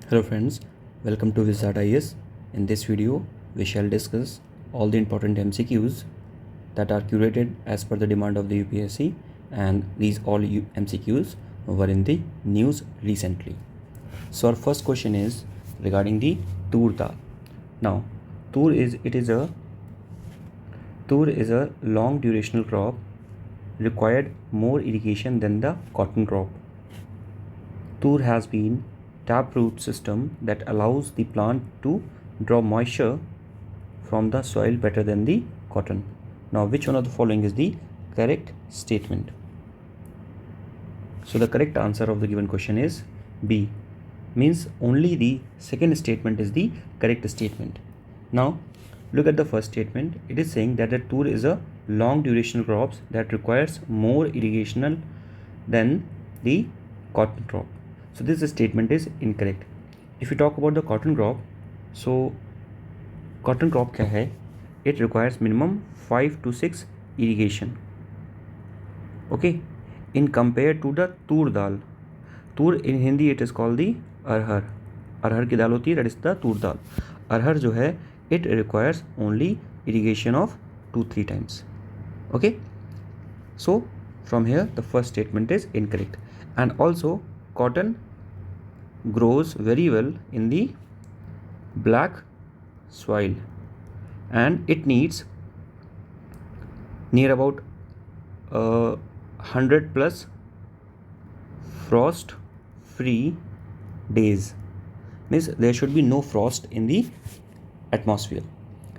Hello friends, welcome to Wizard IS. In this video, we shall discuss all the important MCQs that are curated as per the demand of the UPSC, and these all MCQs were in the news recently. So our first question is regarding the tur dal. Now, tur is a long durational crop required more irrigation than the cotton crop. Tur has been taproot system that allows the plant to draw moisture from the soil better than the cotton. Now, which one of the following is the correct statement? So the correct answer of the given question is B, means only the second statement is the correct statement. Now look at the first statement. It is saying that the tur is a long durational crops that requires more irrigation than the cotton crop. So this statement is incorrect. If you talk about the cotton crop, so cotton crop क्या है? It requires minimum 5 to 6 irrigation. Okay, in compared to the tur dal. Tur in Hindi it is called the अरहर. अरहर की दाल होती है, that is the tur dal. अरहर जो है it requires only irrigation of 2-3 times. Okay, so from here the first statement is incorrect. And also cotton grows very well in the black soil, and it needs near about 100 plus frost free days, means there should be no frost in the atmosphere.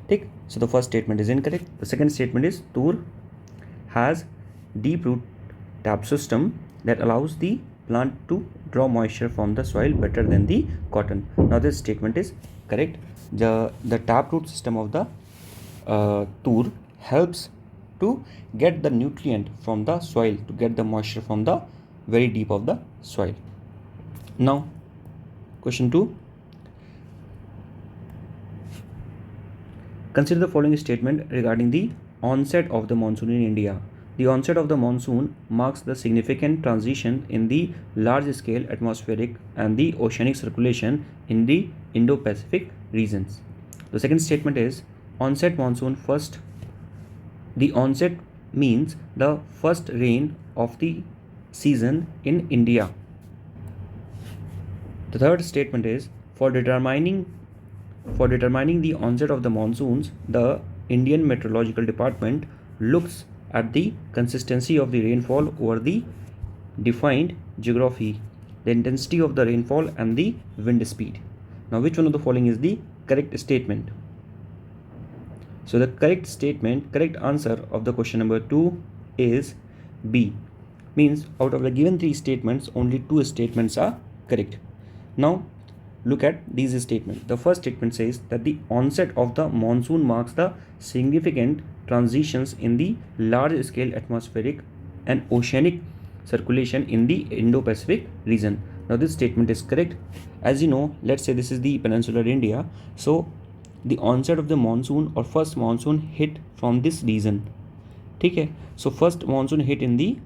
ठीक, so the first statement is incorrect. The second statement is tur has deep root tap system that allows the plant to draw moisture from the soil better than the cotton. Now this statement is correct. The taproot system of the tur helps to get the nutrient from the soil, to get the moisture from the very deep of the soil. Now question 2. Consider the following statement regarding the onset of the monsoon in India. The onset of the monsoon marks the significant transition in the large-scale atmospheric and the oceanic circulation in the Indo-Pacific regions. The second statement is onset monsoon first. The onset means the first rain of the season in India. The third statement is for determining the onset of the monsoons, the Indian Meteorological Department looks at the consistency of the rainfall over the defined geography, the intensity of the rainfall and the wind speed. Now which one of the following is the correct statement? So the correct answer of the question number 2 is B, means out of the given 3 statements, only 2 statements are correct. Now look at these statements. The first statement says that the onset of the monsoon marks the significant transitions in the large-scale atmospheric and oceanic circulation in the Indo-Pacific region. Now this statement is correct. As you know, let's say this is the peninsular India. So the onset of the monsoon or first monsoon hit from this region. Okay, so first monsoon hit in the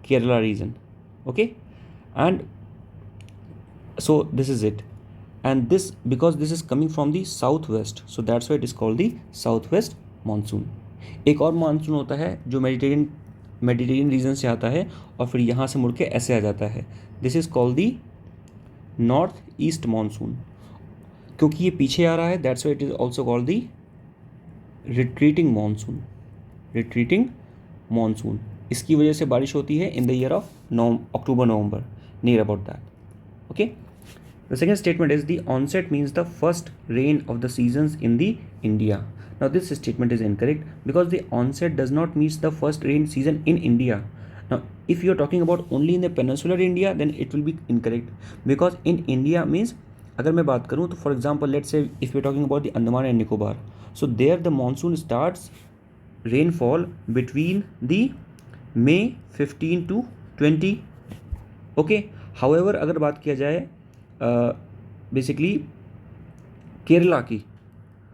Kerala region. Okay, and so this is it, and this because this is coming from the southwest, so that's why it is called the southwest monsoon. एक और monsoon होता है जो Mediterranean reason से आता है और फिर यहाँ से मुड़ के ऐसे आ जाता है. This is called the north east monsoon. क्योंकि ये पीछे आ रहा है, that's why it is also called the retreating monsoon. इसकी वजह से बारिश होती है in the year of October November, near about that. Okay, the second statement is the onset means the first rain of the seasons in the India. Now this statement is incorrect because the onset does not mean the first rain season in India. Now if you are talking about only in the peninsular India, then it will be incorrect, because in India means अगर मैं बात करूँ तो for example let's say if we are talking about the Andaman and Nicobar, so there the monsoon starts rainfall between the May 15 to 20. Okay, however अगर बात किया जाए basically Kerala की,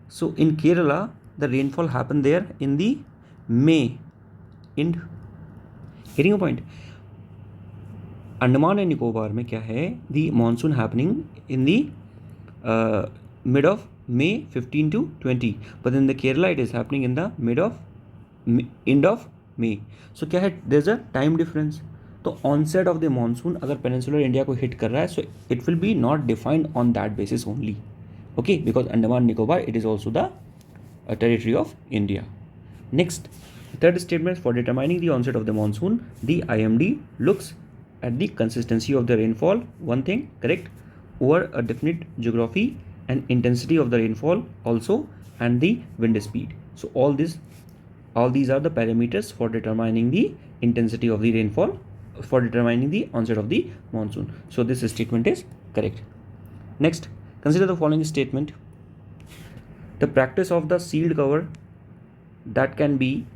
so in Kerala the rainfall happened there in the May. In getting a point, Andaman and Nicobar में क्या है, the monsoon happening in the mid of May 15 to 20, but in the Kerala it is happening in the end of May. So क्या है, there is a time difference. तो onset of the monsoon अगर peninsular India को hit कर रहा है, so it will be not defined on that basis only, okay, because Andaman Nicobar it is also the territory of India. Next, third statement, for determining the onset of the monsoon, the IMD looks at the consistency of the rainfall, one thing, correct, over a definite geography, and intensity of the rainfall also, and the wind speed. So all these are the parameters for determining the intensity of the rainfall, for determining the onset of the monsoon. So this statement is correct. Next, consider the following statement. The practice of the sealed cover that can be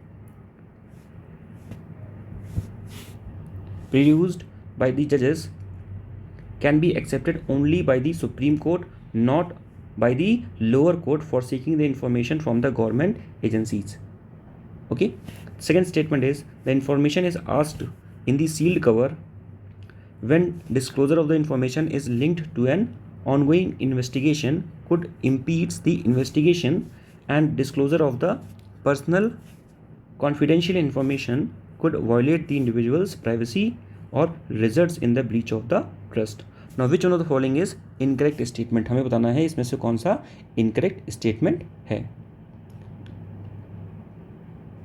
produced by the judges can be accepted only by the Supreme Court, not by the lower court for seeking the information from the government agencies. Okay. Second statement is, the information is asked in the sealed cover when disclosure of the information is linked to an ongoing investigation could impede the investigation, and disclosure of the personal confidential information could violate the individual's privacy or results in the breach of the trust. Now which one of the following is incorrect statement? हमें बताना है इसमें से कौन सा incorrect statement है.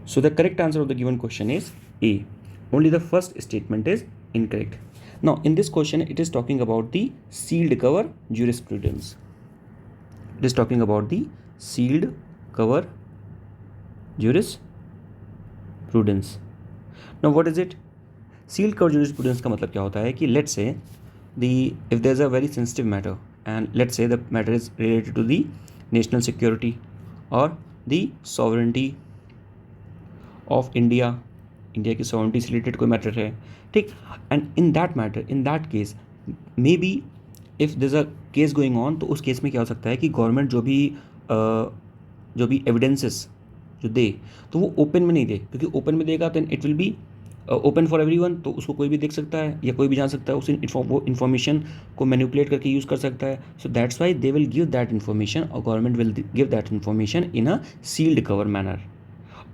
So the correct answer of the given question is A. Only the first statement is incorrect. Now in this question it is talking about the sealed cover jurisprudence. It is talking about the sealed cover jurisprudence. Now what is it? Sealed cover jurisprudence का मतलब क्या होता है कि let's say if there is a very sensitive matter, and let's say the matter is related to the national security or the sovereignty of India की sovereignty से related कोई matter है, ठीक, and in that matter, in that case, maybe if there is a case going on, तो उस case में क्या हो सकता है कि गवर्नमेंट जो भी एविडेंसेस जो दे तो वो ओपन में नहीं दे, क्योंकि ओपन में देगा then it will be open for everyone, तो उसको कोई भी देख सकता है या कोई भी जान सकता है, उस वो इन्फॉर्मेशन को मैनिपुलेट करके यूज़ कर सकता है. So that's why they will give that information, और government will give that information in a sealed cover manner.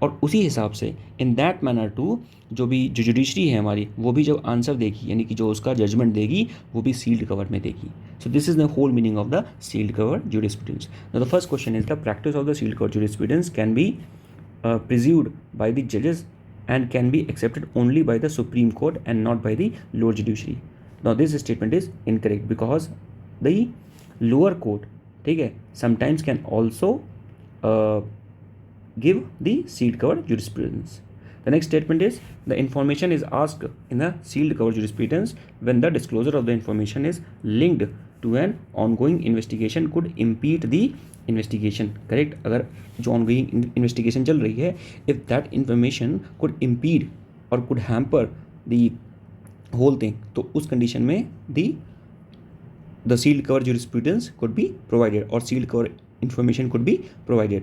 और उसी हिसाब से इन दैट मैनर टू जो जुडिशरी है हमारी, वो भी जब आंसर देगी, यानी कि जो उसका जजमेंट देगी वो भी सील्ड कवर में देगी. So this is the whole meaning of the sealed cover jurisprudence. Now the first question is, the practice of the sealed cover jurisprudence can be presumed by the judges and can be accepted only by the Supreme Court and not by the lower judiciary. Now this statement is incorrect because the lower court, ठीक है, sometimes can also give the sealed cover jurisprudence. The next statement is, the information is asked in the sealed cover jurisprudence when the disclosure of the information is linked to an ongoing investigation could impede the investigation. Correct. अगर जो ongoing investigation चल रही है, if that information could impede or could hamper the whole thing, तो उस condition में the sealed cover jurisprudence could be provided, or sealed cover information could be provided,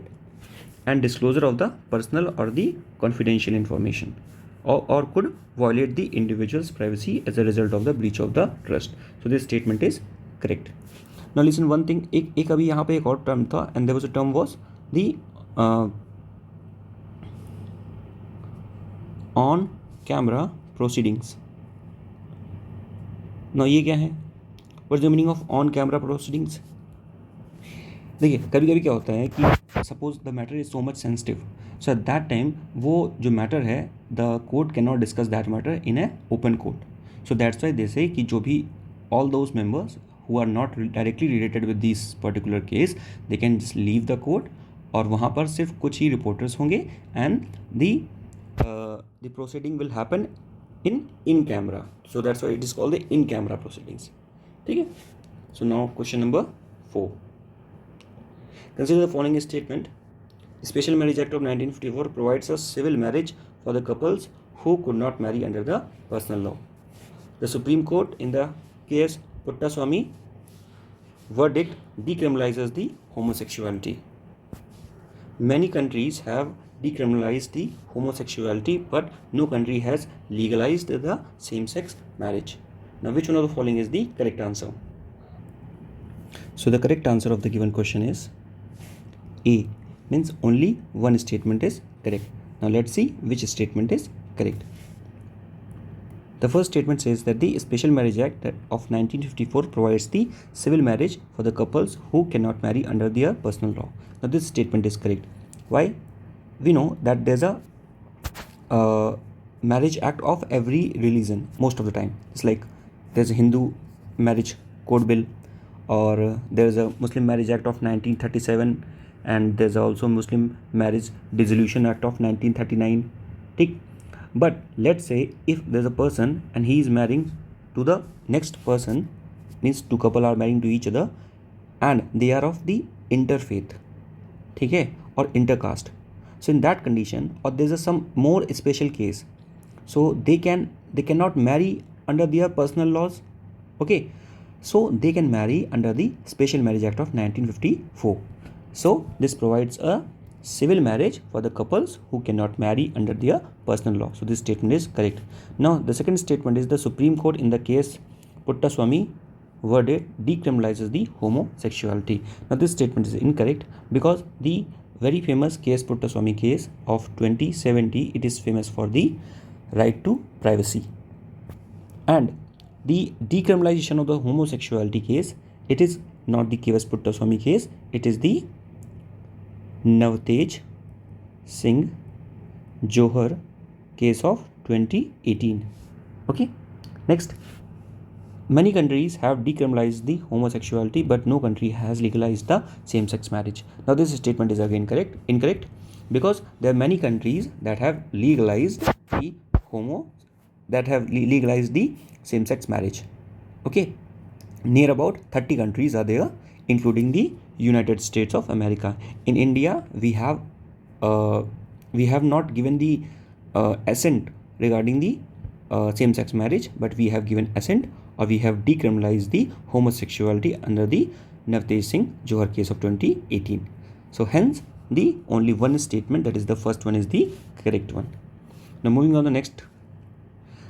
and disclosure of the personal or the confidential information or could violate the individual's privacy as a result of the breach of the trust. So this statement is correct. Now listen one thing, एक अभी यहाँ पे एक और term था, and there was a term was the on camera proceedings. Now ये क्या है? What is the meaning of on camera proceedings? देखिए कभी कभी क्या होता है कि suppose the matter is so much sensitive, so at that time वो जो मैटर है the court can not discuss that matter in a open court. So that's why they say कि जो भी all those members who are not directly related with this particular case, they can just leave the court, और वहाँ पर सिर्फ कुछ ही reporters होंगे, and the proceeding will happen in camera. So that's why it is called the in camera proceedings. ठीक है. So now question number 4. Consider the following statement. The Special Marriage Act of 1954 provides a civil marriage for the couples who could not marry under the personal law. The Supreme Court in the case Puttaswamy verdict decriminalizes the homosexuality. Many countries have decriminalized the homosexuality, but no country has legalized the same-sex marriage. Now, which one of the following is the correct answer? So the correct answer of the given question is A, means only one statement is correct. Now let's see which statement is correct. The first statement says that the Special Marriage Act of 1954 provides the civil marriage for the couples who cannot marry under their personal law. Now this statement is correct. Why? We know that there's a marriage act of every religion most of the time. It's like there's a Hindu marriage code bill, or there's a Muslim Marriage Act of 1937, and there's also Muslim Marriage Dissolution Act of 1939. ठीक. But let's say if there's a person and he is marrying to the next person, means two couple are marrying to each other and they are of the interfaith, ठीक है, or intercaste. So in that condition, or there's a some more special case, so they cannot marry under their personal laws. Okay, so they can marry under the Special Marriage Act of 1954. So this provides a civil marriage for the couples who cannot marry under their personal law. So this statement is correct. Now the second statement is the Supreme Court in the case Puttaswamy verdict decriminalizes the homosexuality. Now this statement is incorrect because the very famous case Puttaswamy case of 2070, it is famous for the right to privacy, and the decriminalization of the homosexuality case, it is not the case Puttaswamy case, it is the Navtej Singh Johar case of 2018. Okay, next, many countries have decriminalized the homosexuality, but no country has legalized the same-sex marriage. Now this statement is again incorrect, because there are many countries that have legalized the same-sex marriage. Okay, near about 30 countries are there, including the United States of America. In India, we have not given the assent regarding the same-sex marriage, but we have given assent, or we have decriminalized the homosexuality under the Navtej Singh Johar case of 2018. So hence the only one statement, that is the first one, is the correct one. Now moving on to the next.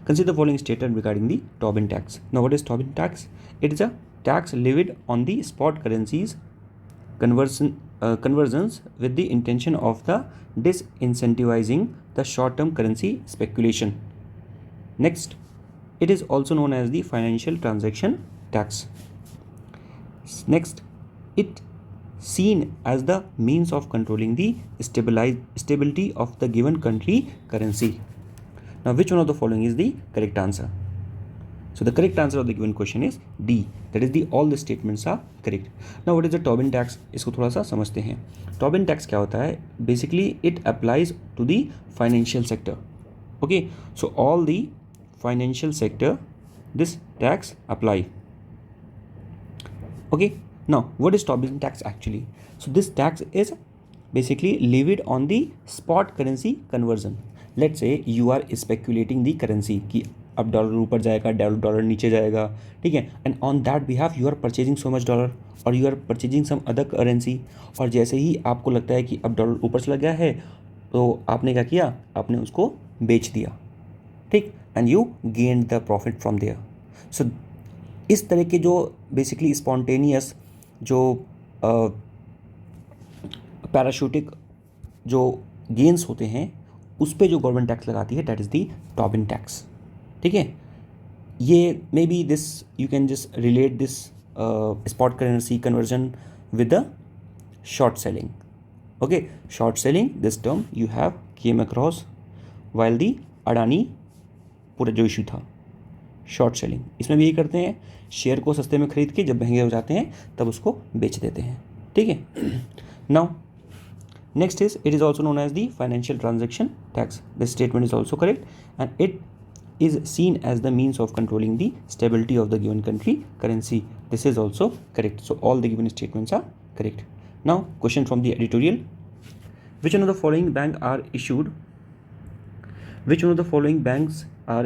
Consider the following statement regarding the Tobin tax. Now what is Tobin tax? It is a tax levied on the spot currencies conversions with the intention of the disincentivizing the short-term currency speculation. Next, it is also known as the financial transaction tax. Next, it seen as the means of controlling the stability of the given country currency. Now which one of the following is the correct answer? So the correct answer of the given question is D, that is the all the statements are correct. Now what is the Tobin tax? इसको थोड़ा सा समझते हैं. Tobin tax क्या होता है? Basically it applies to the financial sector. Okay, so all the financial sector this tax apply. Okay, now what is Tobin tax actually? So this tax is basically levied on the spot currency conversion. Let's say you are speculating the currency कि अब dollar ऊपर जाएगा, dollar नीचे जाएगा, ठीक है, and on that behalf you are purchasing so much dollar और you are purchasing some other currency, और जैसे ही आपको लगता है कि अब डॉलर ऊपर चला गया है तो आपने क्या किया, आपने उसको बेच दिया, ठीक, and you gain the profit from there. So इस तरह के जो बेसिकली स्पॉन्टेनियस जो पैराशूटिक जो गेन्स होते हैं उस पर जो गवर्नमेंट टैक्स लगाती है, that is the Tobin tax. ठीक है, ये may be this you can just relate this spot currency conversion with the short selling. Okay, short selling, this term you have came across while the Adani पूरा जो issue था short selling. इसमें भी यही करते हैं, शेयर को सस्ते में खरीद के जब महंगे हो जाते हैं तब उसको बेच देते हैं. ठीक है. Now next is, it is also known as the financial transaction tax. This statement is also correct, and it is seen as the means of controlling the stability of the given country currency. This is also correct. So all the given statements are correct. Now question from the editorial: which one of the following banks are issued? Which one of the following banks are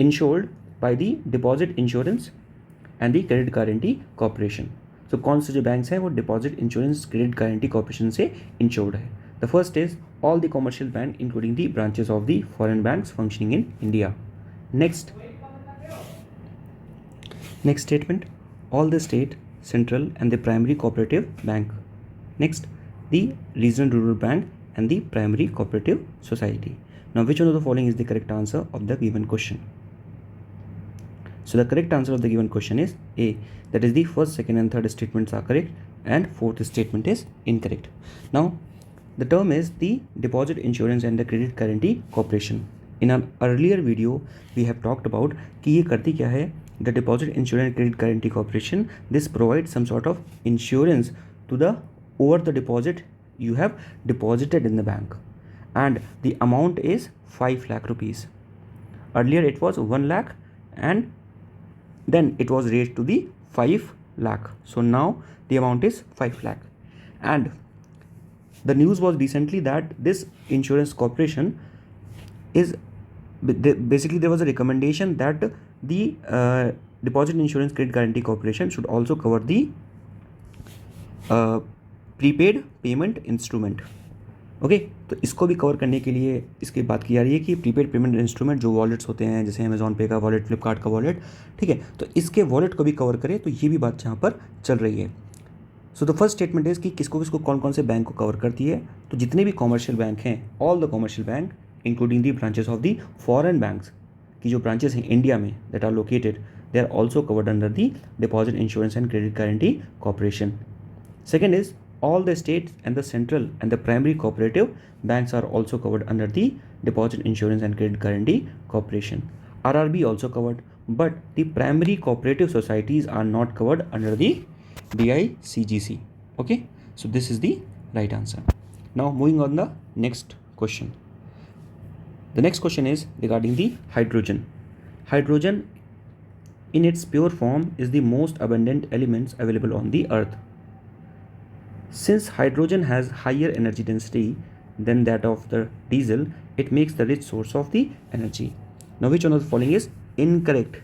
insured by the Deposit Insurance and the Credit Guarantee Corporation? तो कौन से जो banks हैं वो deposit insurance credit guarantee corporation से insured है? The first is all the commercial bank including the branches of the foreign banks functioning in India. Next statement, all the state, central and the primary cooperative bank. Next, the regional rural bank and the primary cooperative society. Now which one of the following is the correct answer of the given question? So the correct answer of the given question is A, that is the first, second and third statements are correct and fourth statement is incorrect. Now the term is the Deposit Insurance and the Credit Guarantee Corporation. In an earlier video we have talked about कि ये करती क्या है. The Deposit Insurance and Credit Guarantee Corporation, this provides some sort of insurance to the over the deposit you have deposited in the bank, and the amount is 5 lakh rupees. Earlier it was 1 lakh and then it was raised to the 5 lakh. So now the amount is 5 lakh. And the news was recently that this insurance corporation is basically, there was a recommendation that the Deposit Insurance Credit Guarantee Corporation should also cover the prepaid payment instrument. Okay, तो इसको भी cover करने के लिए इसकी बात की जा रही है कि प्रीपेड पेमेंट इंस्ट्रूमेंट जो वॉलेट्स होते हैं, जैसे अमेजॉन पे का वॉलेट, फ्लिपकार्ट का वॉलेट, ठीक है, तो इसके वॉलेट को भी कवर करे, तो ये भी बात यहाँ पर चल रही है. सो द फर्स्ट स्टेटमेंट इज कि किसको किसको कौन कौन से बैंक को कवर करती है. तो जितने भी कॉमर्शियल बैंक हैं, all the commercial bank including the branches of the foreign banks की जो ब्रांचेस हैं इंडिया में that are located, they are also covered under the deposit insurance and credit guarantee corporation. Second is all the states and the central and the primary cooperative banks are also covered under the Deposit Insurance and Credit Guarantee Corporation. RRB also covered, but the primary cooperative societies are not covered under the DICGC. Okay, so this is the right answer. Now moving on the next question. The next question is regarding the hydrogen. Hydrogen in its pure form is the most abundant elements available on the earth. Since hydrogen has higher energy density than that of the diesel, it makes the rich source of the energy. Now which one of the following is incorrect?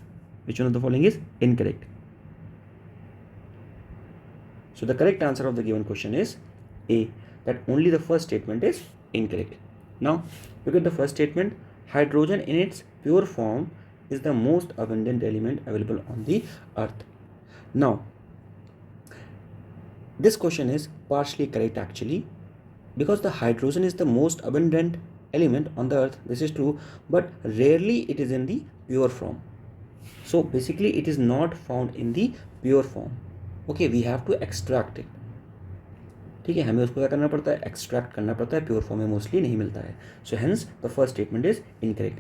Which one of the following is incorrect? So the correct answer of the given question is A, that only the first statement is incorrect. Now look at the first statement. Hydrogen in its pure form is the most abundant element available on the earth. Now this question is partially correct actually, because the hydrogen is the most abundant element on the earth. This is true, but rarely it is in the pure form. So basically it is not found in the pure form. Okay, we have to extract it. ठीक है, हमें उसको क्या करना पड़ता है, extract करना पड़ता है, प्योर फॉर्म में मोस्टली नहीं मिलता है. सो hence the first statement is incorrect.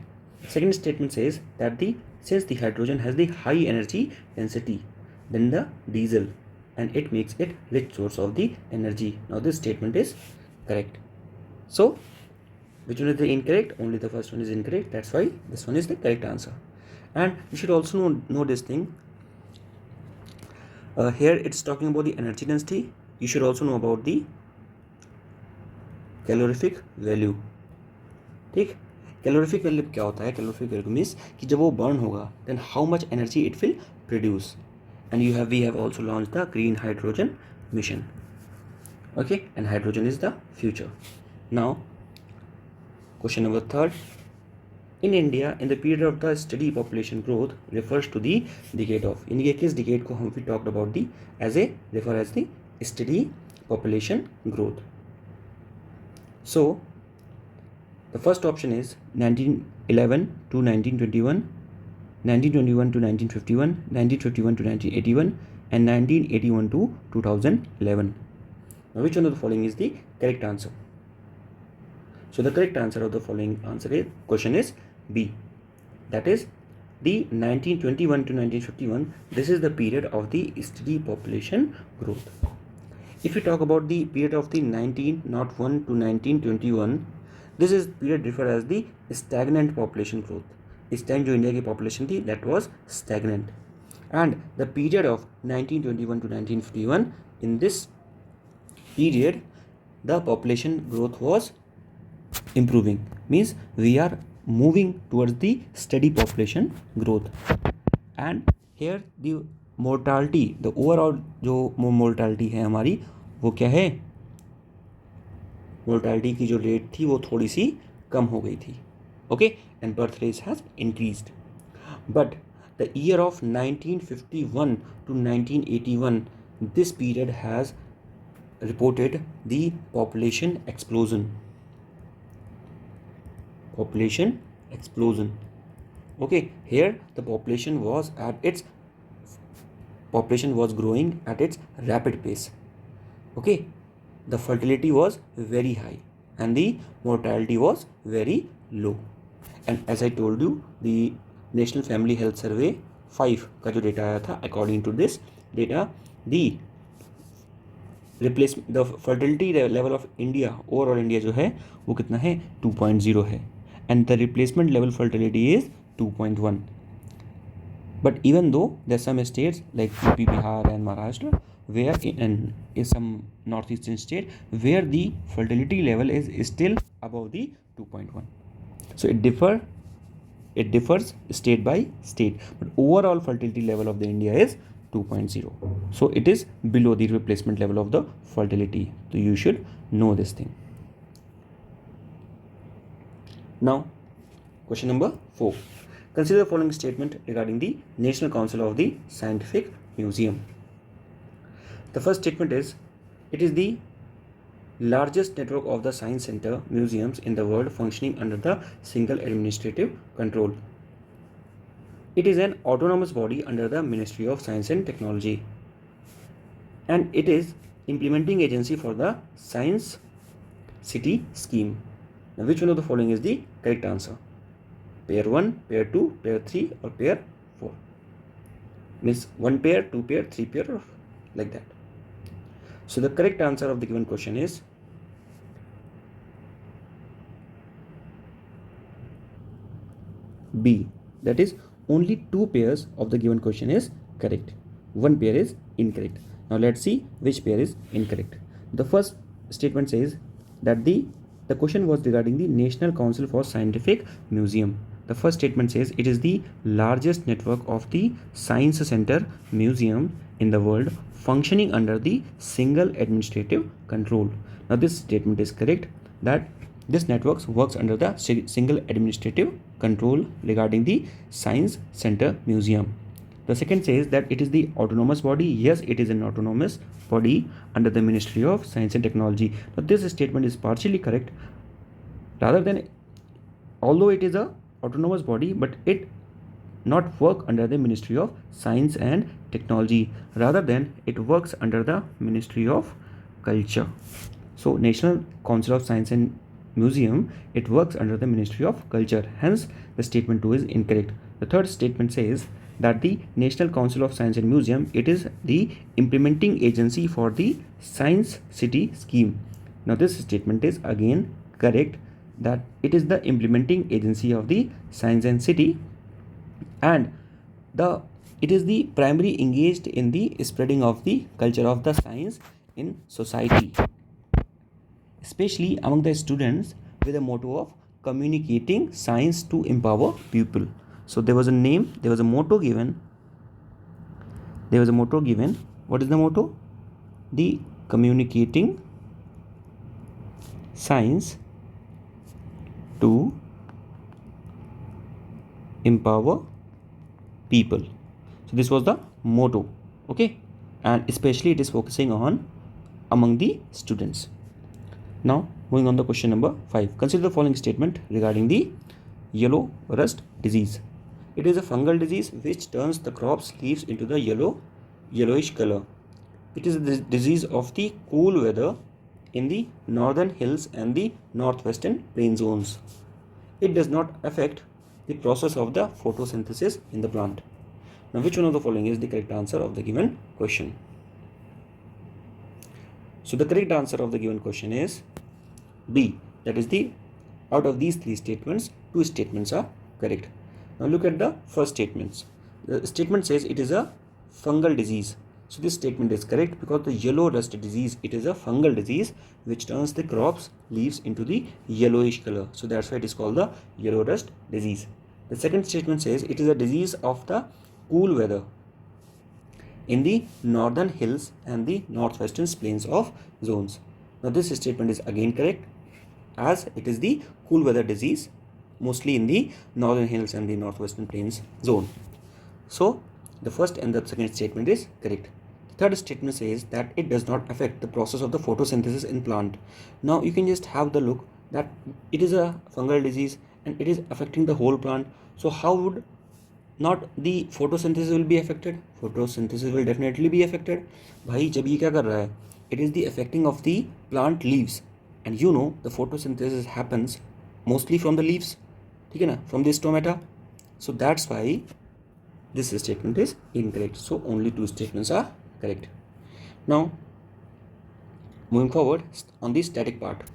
Second statement says that the sins the hydrogen has the high energy density than the diesel and it makes it rich source of the energy. Now this statement is correct. So which one is the incorrect? Only the first one is incorrect. That's why this one is the correct answer. And you should also know this thing. Here it's talking about the energy density. You should also know about the calorific value. ठीक, calorific value क्या होता है? Calorific value means कि जब वो burn होगा then how much energy it will produce. And we have also launched the green hydrogen mission. Okay, and hydrogen is the future. Now question number third. In India, in the period of the steady population growth refers to the decade of. In ये किस decade को हम we talked about the refer as the steady population growth. So the first option is 1911 to 1921. 1921 to 1951, 1951 to 1981, and 1981 to 2011. Now which one of the following is the correct answer? So the correct answer of the following question is B. That is the 1921 to 1951. This is the period of the steady population growth. If we talk about the period of the 1901 to 1921, this is period referred as the stagnant population growth. इस time जो India की population थी that was stagnant. And the period of 1921 to 1951, in this period the population growth was improving, means we are moving towards the steady population growth. And here the mortality, the overall जो mortality है हमारी वो क्या है, mortality की जो rate थी वो थोड़ी सी कम हो गई थी. Okay, and birth rate has increased. But the year of 1951 to 1981, this period has reported the population explosion. Okay, here the population was growing at its rapid pace. Okay, the fertility was very high and the mortality was very low. And as I told you, the National Family Health Survey 5 का जो data आया था, according to this data, the fertility level of India, overall India जो है वो कितना है 2.0 है, and the replacement level fertility is 2.1. But even though there are some states like UP, Bihar and Maharashtra where in some northeastern state where the fertility level is still above the 2.1. So it differs state by state, but overall fertility level of the India is 2.0. So it is below the replacement level of the fertility. So you should know this thing. Now, question number 4. Consider the following statement regarding the National Council of the Scientific Museum. The first statement is, it is the largest network of the science center museums in the world functioning under the single administrative control. It is an autonomous body under the Ministry of Science and Technology, and it is implementing agency for the Science City scheme. Now, which one of the following is the correct answer? Pair 1, pair 2, pair 3 or pair 4? Means 1 pair, 2 pair, 3 pair or like that. So the correct answer of the given question is B. That is, only 2 pairs of the given question is correct. 1 pair is incorrect. Now let's see which pair is incorrect. The first statement says that the question was regarding the National Council for Scientific Museum. The first statement says it is the largest network of the science center museum in the world functioning under the single administrative control. Now this statement is correct, that this network works under the single administrative control regarding the Science Center Museum. The second says that it is the autonomous body. Yes, it is an autonomous body under the Ministry of Science and Technology. Now this statement is partially correct. Although it is a autonomous body, but it not work under the Ministry of Science and Technology. Rather than it works under the Ministry of Culture. So National Council of Science and Museum, it works under the Ministry of Culture. Hence, the statement 2 is incorrect. The third statement says that the National Council of Science and Museum, it is the implementing agency for the Science City scheme. Now this statement is again correct, that it is the implementing agency of the Science and City, and it is the primary engaged in the spreading of the culture of the science in society, especially among the students, with a motto of communicating science to empower people. So there was a motto given. What is the motto? The communicating science to empower people. So this was the motto. Okay, and especially it is focusing on among the students. Now moving on to question number 5. Consider the following statement regarding the yellow rust disease. It is a fungal disease which turns the crop's leaves into the yellowish color. It is a disease of the cool weather in the northern hills and the northwestern plain zones. It does not affect the process of the photosynthesis in the plant. Now which one of the following is the correct answer of the given question? So the correct answer of the given question is B. That is, out of these 3 statements, 2 statements are correct. Now look at the first statements. The statement says it is a fungal disease. So this statement is correct because the yellow rust disease, it is a fungal disease which turns the crop's leaves into the yellowish color. So that's why it is called the yellow rust disease. The second statement says it is a disease of the cool weather in the northern hills and the northwestern plains of zones. Now this statement is again correct, as it is the cool weather disease mostly in the northern hills and the northwestern plains zone. So the first and the second statement is correct. The third statement says that it does not affect the process of the photosynthesis in plant. Now you can just have the look that it is a fungal disease and it is affecting the whole plant. So how would not the photosynthesis will be affected? Photosynthesis will definitely be affected. भाई जब ये क्या कर रहा है? It is the affecting of the plant leaves, and you know the photosynthesis happens mostly from the leaves, ठीक है ना, from the stomata. So that's why this statement is incorrect. So only two statements are correct. Now moving forward on the static part.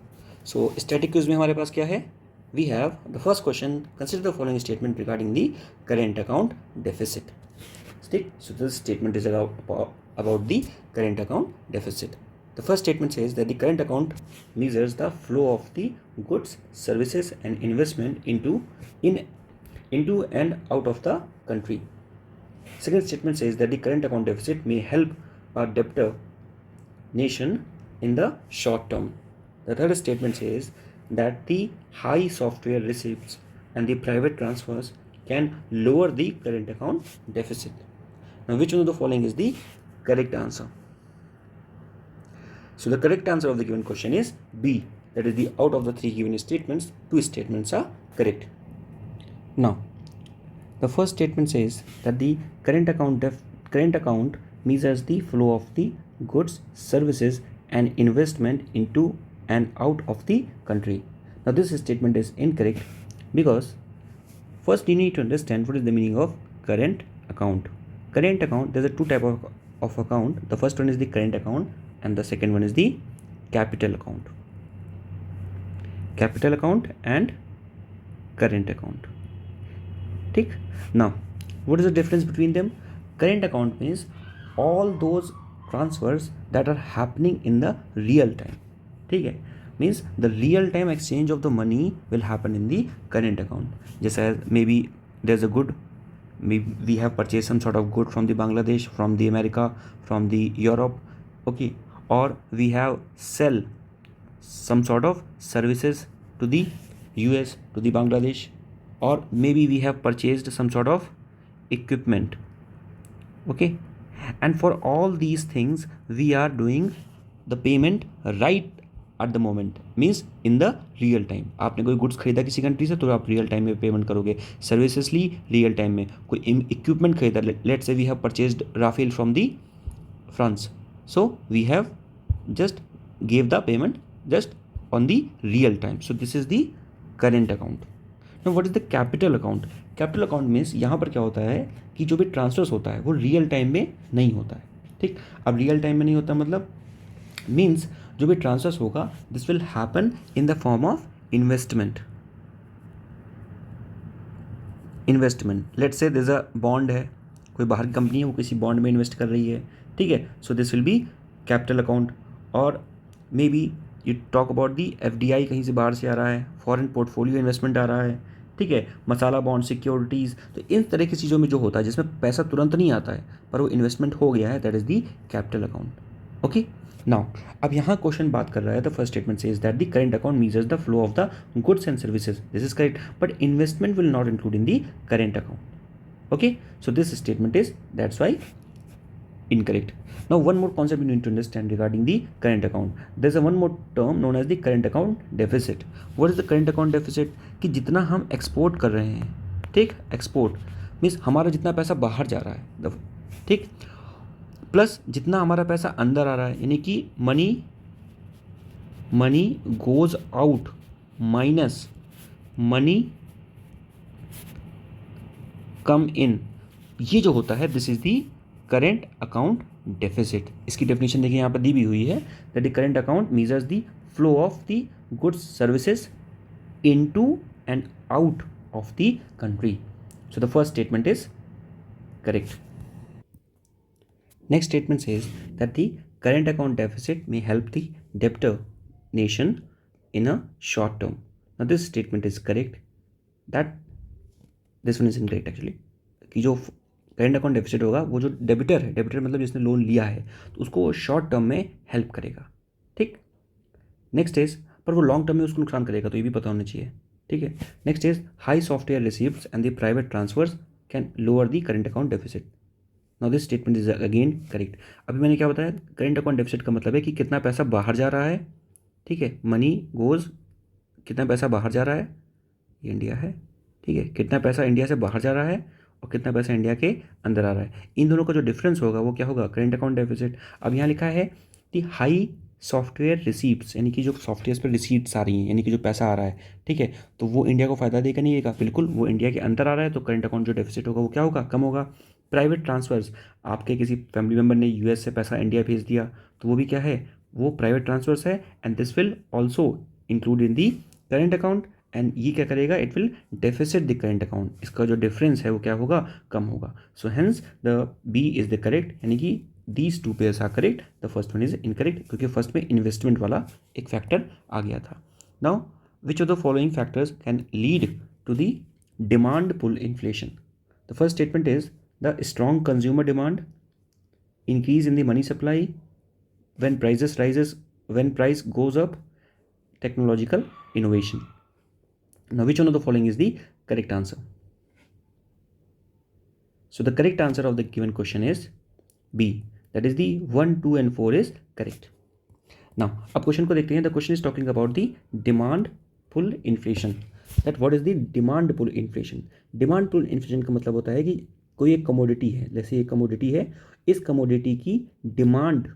So static quiz में हमारे पास क्या है? We have the first question. Consider the following statement regarding the current account deficit. So this statement is about the current account deficit. The first statement says that the current account measures the flow of the goods, services, and investment into and out of the country. Second statement says that the current account deficit may help a debtor nation in the short term. The third statement says that the high software receipts and the private transfers can lower the current account deficit. Now, which one of the following is the correct answer? So, the correct answer of the given question is B. That is the out of the three given statements, two statements are correct. Now, the first statement says that the current account measures the flow of the goods, services, and investment into and out of the country. Now this statement is incorrect because first you need to understand what is the meaning of current account. Current account, there's a two type of account. The first one is the current account and the second one is the capital account. Capital account and current account. ठीक. Now what is the difference between them? Current account means all those transfers that are happening in the real time. ठीक है, means the real time exchange of the money will happen in the current account. Just as maybe there's a good, maybe we have purchased some sort of good from the Bangladesh, from the America, from the Europe, okay, or we have sell some sort of services to the US, to the Bangladesh, or maybe we have purchased some sort of equipment, okay, and for all these things we are doing the payment right at the moment, means in the real time. आपने कोई goods खरीदा किसी country से तो आप real time में payment करोगे, services ली रियल टाइम में, कोई इक्विपमेंट खरीदा, let's say we have purchased Rafale from the France, so we have just give the payment just on the real time. So this is the current account. Now what is the capital account? Capital account means यहाँ पर क्या होता है कि जो भी transverse होता है वो रियल टाइम में नहीं होता है. ठीक, अब रियल टाइम में नहीं होता मतलब मीन्स जो भी ट्रांसफर्स होगा this will happen in the form of investment. Let's say this a bond है, कोई बाहर की कंपनी है वो किसी बॉन्ड में इन्वेस्ट कर रही है, ठीक है, so this will be capital account. और maybe you talk about the FDI कहीं से बाहर से आ रहा है, फॉरेन पोर्टफोलियो इन्वेस्टमेंट आ रहा है, ठीक है, मसाला बॉन्ड, सिक्योरिटीज़, तो इन तरह की चीज़ों में जो होता है जिसमें पैसा तुरंत नहीं आता है पर वो इन्वेस्टमेंट हो गया है, that is the capital account. Okay, now अब यहाँ क्वेश्चन बात कर रहा है, the first statement says that the current account measures the flow of the goods and services. This is correct, but investment will not include in the current account. Okay, so this statement is that's why incorrect. Now one more concept you need to understand regarding the current account. There's a one more term known as the current account deficit. What is the current account deficit? कि जितना हम export कर रहे हैं, ठीक, export means हमारा जितना पैसा बाहर जा रहा है, ठीक, प्लस जितना हमारा पैसा अंदर आ रहा है, यानी कि money goes out minus money come in, ये जो होता है this is the current account deficit. इसकी डेफिनेशन देखिए यहाँ पर दी भी हुई है, that the current account measures the flow of the goods services into and out of the country. So the first statement is correct. Next statement says that the current account deficit may help the debtor nation in a short term. Now this statement is correct, that this one is incorrect actually. कि जो current account deficit होगा वो जो debtor है, debtor मतलब जिसने loan लिया है, तो उसको शॉर्ट टर्म में हेल्प करेगा, ठीक. नेक्स्ट इज, पर वो लॉन्ग टर्म में उसको नुकसान करेगा, तो ये भी पता होना चाहिए, ठीक है। Next is high software receipts and the private transfers can lower the current account deficit. Now this statement is again correct. अभी मैंने क्या बताया, करंट अकाउंट डेफिसिट का मतलब है कि कितना पैसा बाहर जा रहा है, ठीक है, मनी गोज, कितना पैसा बाहर जा रहा है, ये इंडिया है, ठीक है, कितना पैसा इंडिया से बाहर जा रहा है और कितना पैसा इंडिया के अंदर आ रहा है, इन दोनों का जो डिफरेंस होगा वो क्या होगा, करंट अकाउंट डेफिसिट। अब यहाँ लिखा है कि हाई सॉफ्टवेयर रिसीप्ट्स, यानी कि जो सॉफ्टवेयर पर रिसीप्ट्स आ रही हैं, यानी कि जो पैसा आ रहा है, ठीक है, तो वो इंडिया को फ़ायदा देगा नहीं देगा, बिल्कुल वो इंडिया के अंदर आ रहा है, तो करंट अकाउंट जो डेफिसिट होगा वो क्या होगा, कम होगा। प्राइवेट ट्रांसफर्स, आपके किसी फैमिली मेम्बर ने यूएस से पैसा इंडिया भेज दिया, तो वो भी क्या है, वो प्राइवेट ट्रांसफर्स है, and this will also include in the current account, and ये क्या करेगा, it will deficit the current account, इसका जो डिफरेंस है वो क्या होगा, कम होगा। So hence the B is the correct, यानी कि these two pairs are correct, the first one is incorrect, क्योंकि फर्स्ट में इन्वेस्टमेंट वाला एक फैक्टर आ गया था। Now which of the following factors can lead to the demand pull inflation. The first statement is the strong consumer demand, increase in the money supply, when price goes up, technological innovation. Now which one of the following is the correct answer? So the correct answer of the given question is B, that is the 1, 2 and 4 is correct. Now अब question को देखते हैं। The question is talking about the demand pull inflation. That what is the demand pull inflation? Demand pull inflation का मतलब होता है कि कोई एक कमोडिटी है, जैसे एक कमोडिटी है, इस कमोडिटी की डिमांड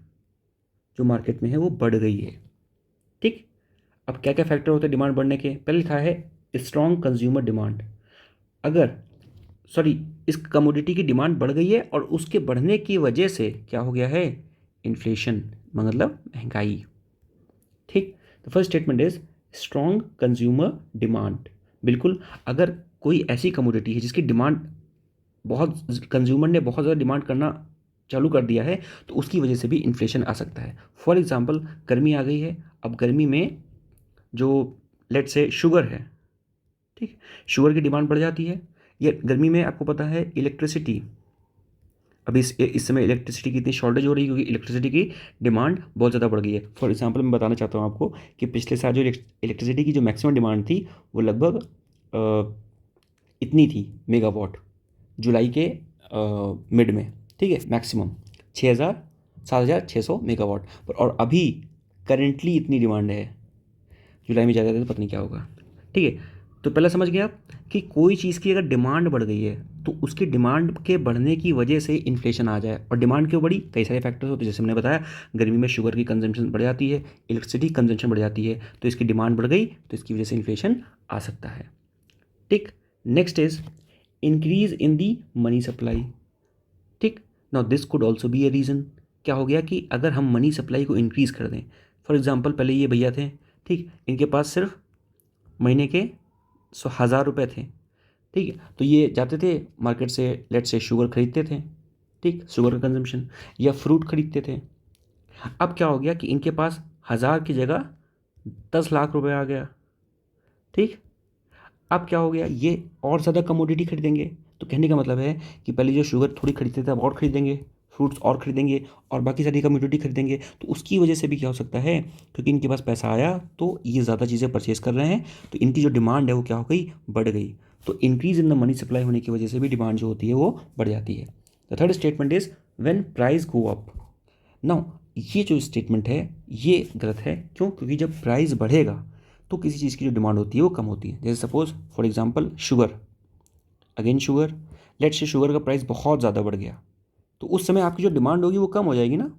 जो मार्केट में है वो बढ़ गई है, ठीक। अब क्या क्या फैक्टर होते हैं डिमांड बढ़ने के, पहले लिखा है स्ट्रॉन्ग कंज्यूमर डिमांड। इस कमोडिटी की डिमांड बढ़ गई है और उसके बढ़ने की वजह से क्या हो गया है, इन्फ्लेशन, मतलब महंगाई, ठीक। The first statement is strong consumer demand. बिल्कुल, अगर कोई ऐसी कमोडिटी है जिसकी डिमांड बहुत, कंज्यूमर ने बहुत ज़्यादा डिमांड करना चालू कर दिया है, तो उसकी वजह से भी इन्फ्लेशन आ सकता है। फॉर एग्जांपल गर्मी आ गई है, अब गर्मी में जो लेट से शुगर है, ठीक, शुगर की डिमांड बढ़ जाती है, या गर्मी में आपको पता है इलेक्ट्रिसिटी, अभी इस समय इलेक्ट्रिसिटी की इतनी शॉर्टेज हो रही है क्योंकि इलेक्ट्रिसिटी की डिमांड बहुत ज़्यादा बढ़ गई है। फॉर एग्जांपल मैं बताना चाहता हूँ आपको कि पिछले साल जो इलेक्ट्रिसिटी की जो मैक्सिमम डिमांड थी वो लगभग इतनी थी मेगावाट, जुलाई के मिड में, ठीक है, मैक्सिमम 7,600 मेगावाट पर, और अभी करेंटली इतनी डिमांड है, जुलाई में ज़्यादा तो पता नहीं क्या होगा, ठीक है। तो पहला समझ गया आप कि कोई चीज़ की अगर डिमांड बढ़ गई है तो उसकी डिमांड के बढ़ने की वजह से इन्फ्लेशन आ जाए, और डिमांड क्यों बढ़ी, कई सारे फैक्टर्स होते हैं, जैसे मैंने बताया गर्मी में शुगर की कंजम्पशन बढ़ जाती है, इलेक्ट्रिसिटी कंजम्पशन बढ़ जाती है, तो इसकी डिमांड बढ़ गई तो इसकी वजह से इन्फ्लेशन आ सकता है, ठीक। Next is increase in the money supply, ठीक। Now this could also be a reason. क्या हो गया कि अगर हम मनी सप्लाई को इंक्रीज़ कर दें, फॉर एग्जांपल पहले ये भैया थे, ठीक, इनके पास सिर्फ महीने के 1,000 रुपये थे, ठीक है, तो ये जाते थे मार्केट से, लेट से शुगर खरीदते थे, ठीक, शुगर का कंजम्पशन, या फ्रूट खरीदते थे। अब क्या हो गया कि इनके पास 1,000 की जगह 10 लाख रुपए आ गया, ठीक। अब क्या हो गया, ये और ज़्यादा कमोडिटी खरीदेंगे, तो कहने का मतलब है कि पहले जो शुगर थोड़ी खरीदते थे अब और खरीदेंगे, फ्रूट्स और खरीदेंगे, और बाकी सारी कमोडिटी खरीदेंगे, तो उसकी वजह से भी क्या हो सकता है, क्योंकि इनके पास पैसा आया तो ये ज़्यादा चीज़ें परचेज कर रहे हैं, तो इनकी जो डिमांड है वो क्या हो गई, बढ़ गई। तो increase in the money supply होने की वजह से भी डिमांड जो होती है वो बढ़ जाती है। The third statement is when price go up. Now ये जो स्टेटमेंट है ये गलत है, क्यों, क्योंकि जब प्राइस बढ़ेगा तो किसी चीज़ की जो डिमांड होती है वो कम होती है। जैसे suppose for example sugar, again sugar, let's say sugar का प्राइस बहुत ज़्यादा बढ़ गया, तो उस समय आपकी जो डिमांड होगी वो कम हो जाएगी ना,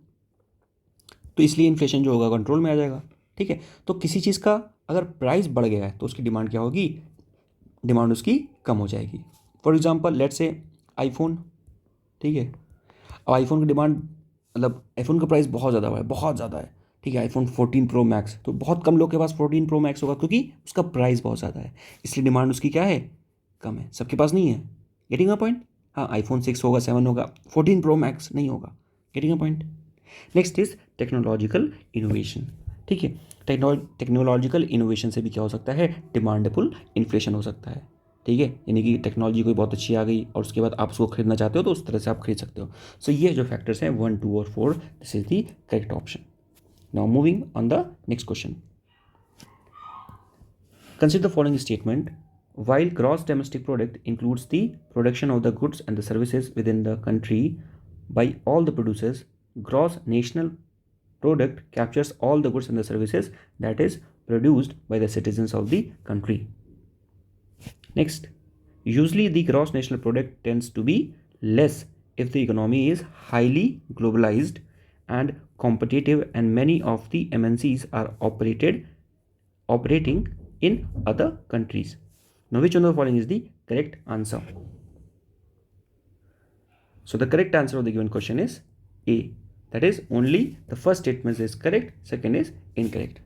तो इसलिए इन्फ्लेशन जो होगा कंट्रोल में आ जाएगा, ठीक है। तो किसी चीज़ का अगर प्राइस बढ़ गया है तो उसकी डिमांड क्या होगी, डिमांड उसकी कम हो जाएगी। For example let's say iPhone, ठीक है, अब आईफोन की डिमांड, मतलब आईफोन का प्राइस बहुत ज़्यादा है, बहुत ज़्यादा है, ठीक है, आईफोन 14 प्रो मैक्स, तो बहुत कम लोग के पास 14 प्रो मैक्स होगा क्योंकि उसका प्राइस बहुत ज़्यादा है, इसलिए डिमांड उसकी क्या है, कम है, सबके पास नहीं है। गेटिंग अ पॉइंट, हाँ, आईफोन 6 होगा, 7 होगा, 14 प्रो मैक्स नहीं होगा। Getting a point. Next is technological innovation, ठीक है, टेक्नोलॉजिकल इनोवेशन से भी क्या हो सकता है, डिमांड पुल इन्फ्लेशन हो सकता है, ठीक है, यानी कि टेक्नोलॉजी कोई बहुत अच्छी आ गई और उसके बाद आप उसको खरीदना चाहते हो तो उस तरह से आप खरीद सकते हो। सो ये जो फैक्टर्स हैं 1, 2 और 4, this is the correct option. Now moving on the next question. Consider the following statement. While gross domestic product includes the production of the goods and the services within the country by all the producers, gross national product captures all the goods and the services that is produced by the citizens of the country. Next, usually the gross national product tends to be less if the economy is highly globalized and competitive and many of the MNCs are operating in other countries. Now, which one of the following is the correct answer? So, the correct answer of the given question is A. That is, only the first statement is correct, second is incorrect.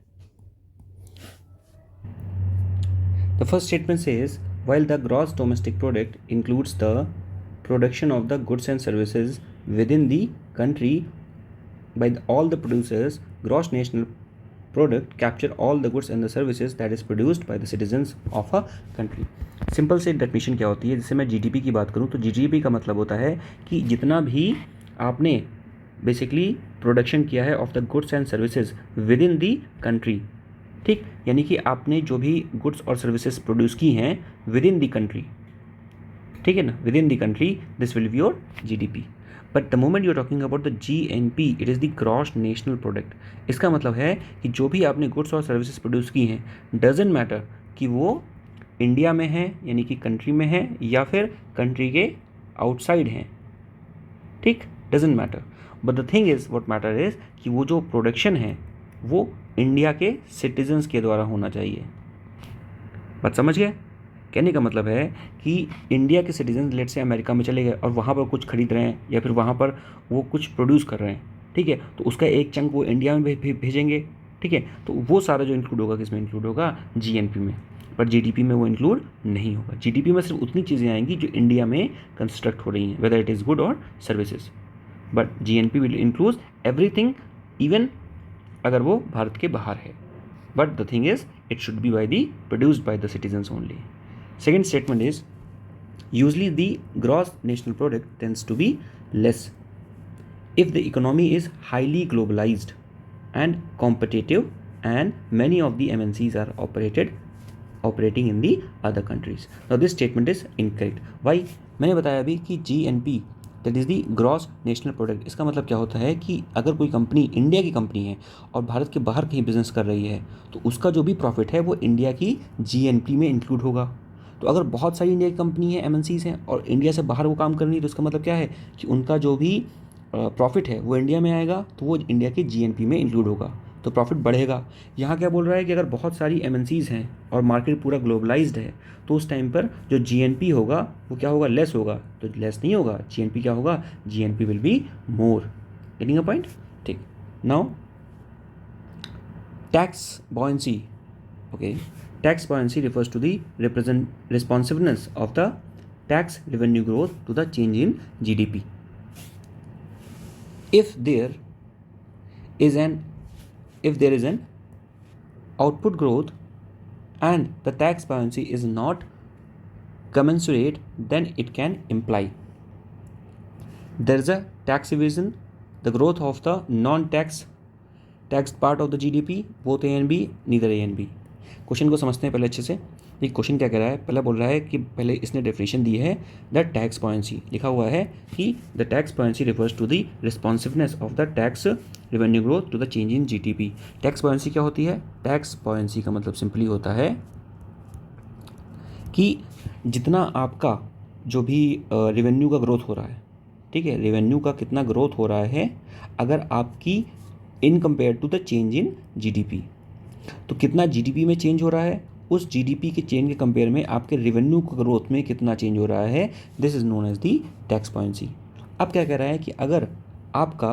The first statement says, while the gross domestic product includes the production of the goods and services within the country by all the producers, gross national product capture all the goods and the services that is produced by the citizens of a country. Simple से definition क्या होती है? जैसे मैं GDP की बात करूं तो जीडीपी का मतलब होता है कि जितना भी आपने बेसिकली प्रोडक्शन किया है of the goods and services with in the country, ठीक, यानी कि आपने जो भी गुड्स और सर्विसेज प्रोड्यूस की हैं विद इन दी कंट्री, ठीक है ना, within the country, this will be your GDP. But the moment you are talking about the GNP, it is the gross national product. इसका मतलब है कि जो भी आपने गुड्स और सर्विसेज प्रोड्यूस की हैं, डजेंट मैटर कि वो इंडिया में है यानी कि कंट्री में है या फिर कंट्री के आउटसाइड हैं, ठीक, doesn't matter. But the thing is, what matter is कि वो जो प्रोडक्शन है वो इंडिया के सिटीजन्स के द्वारा होना चाहिए. बात समझ गए? कहने का मतलब है कि इंडिया के सिटीजन लेट से अमेरिका में चले गए और वहाँ पर कुछ खरीद रहे हैं या फिर वहाँ पर वो कुछ प्रोड्यूस कर रहे हैं, ठीक है, तो उसका एक चंक वो इंडिया में भेजेंगे, ठीक है, तो वो सारा जो इंक्लूड होगा किसमें इंक्लूड होगा? जीएनपी में. बट जीडीपी में वो इंक्लूड नहीं होगा. जीडीपी में सिर्फ उतनी चीज़ें आएंगी जो इंडिया में कंस्ट्रक्ट हो रही हैं, वेदर इट इज़ गुड और services. But GNP will include everything, even अगर वो भारत के बाहर है. But the thing is it should be by the produced by the citizens only. Second statement is, usually the gross national product tends to be less if the economy is highly globalized and competitive and many of the MNCs are operating in the other countries. Now this statement is incorrect. Why? मैंने बताया अभी कि GNP that is the gross national product. इसका मतलब क्या होता है कि अगर कोई कंपनी इंडिया की कंपनी है और भारत के बाहर कहीं बिजनेस कर रही है तो उसका जो भी प्रॉफिट है वो इंडिया की GNP में इंक्लूड होगा. तो अगर बहुत सारी इंडिया की कंपनी है, MNCs हैं और इंडिया से बाहर वो काम कर रही है तो इसका मतलब क्या है कि उनका जो भी प्रॉफिट है वो इंडिया में आएगा तो वो इंडिया के GNP में इंक्लूड होगा, तो प्रॉफिट बढ़ेगा. यहाँ क्या बोल रहा है कि अगर बहुत सारी MNCs हैं और मार्केट पूरा ग्लोबलाइज्ड है तो उस टाइम पर जो GNP होगा वो क्या होगा? लेस होगा. तो लेस नहीं होगा, GNP क्या होगा? GNP will be more. Getting a point? ठीक. Now tax buoyancy. Okay, tax buoyancy refers to the responsiveness of the tax revenue growth to the change in GDP. If there is an output growth and the tax buoyancy is not commensurate, then it can imply there is a tax evasion, the growth of the taxed part of the GDP, both A and B, neither A and B. Question को समझते हैं पहले अच्छे से. ये question क्या कह रहा है? पहले बोल रहा है कि पहले इसने डेफिनेशन दी है द टैक्स बॉयंसी. लिखा हुआ है कि the tax buoyancy refers to the responsiveness of the tax revenue growth to the change in GDP. Tax buoyancy क्या होती है? टैक्स बॉयंसी का मतलब सिंपली होता है कि जितना आपका जो भी रेवेन्यू का ग्रोथ हो रहा है, ठीक है, रेवेन्यू का कितना ग्रोथ हो रहा है अगर आपकी in compare to the change in GDP, तो कितना जीडीपी में चेंज हो रहा है, उस जीडीपी के चेंज के कंपेयर में आपके रेवेन्यू का ग्रोथ में कितना चेंज हो रहा है, this is known as the tax buoyancy. अब क्या कह रहा है कि अगर आपका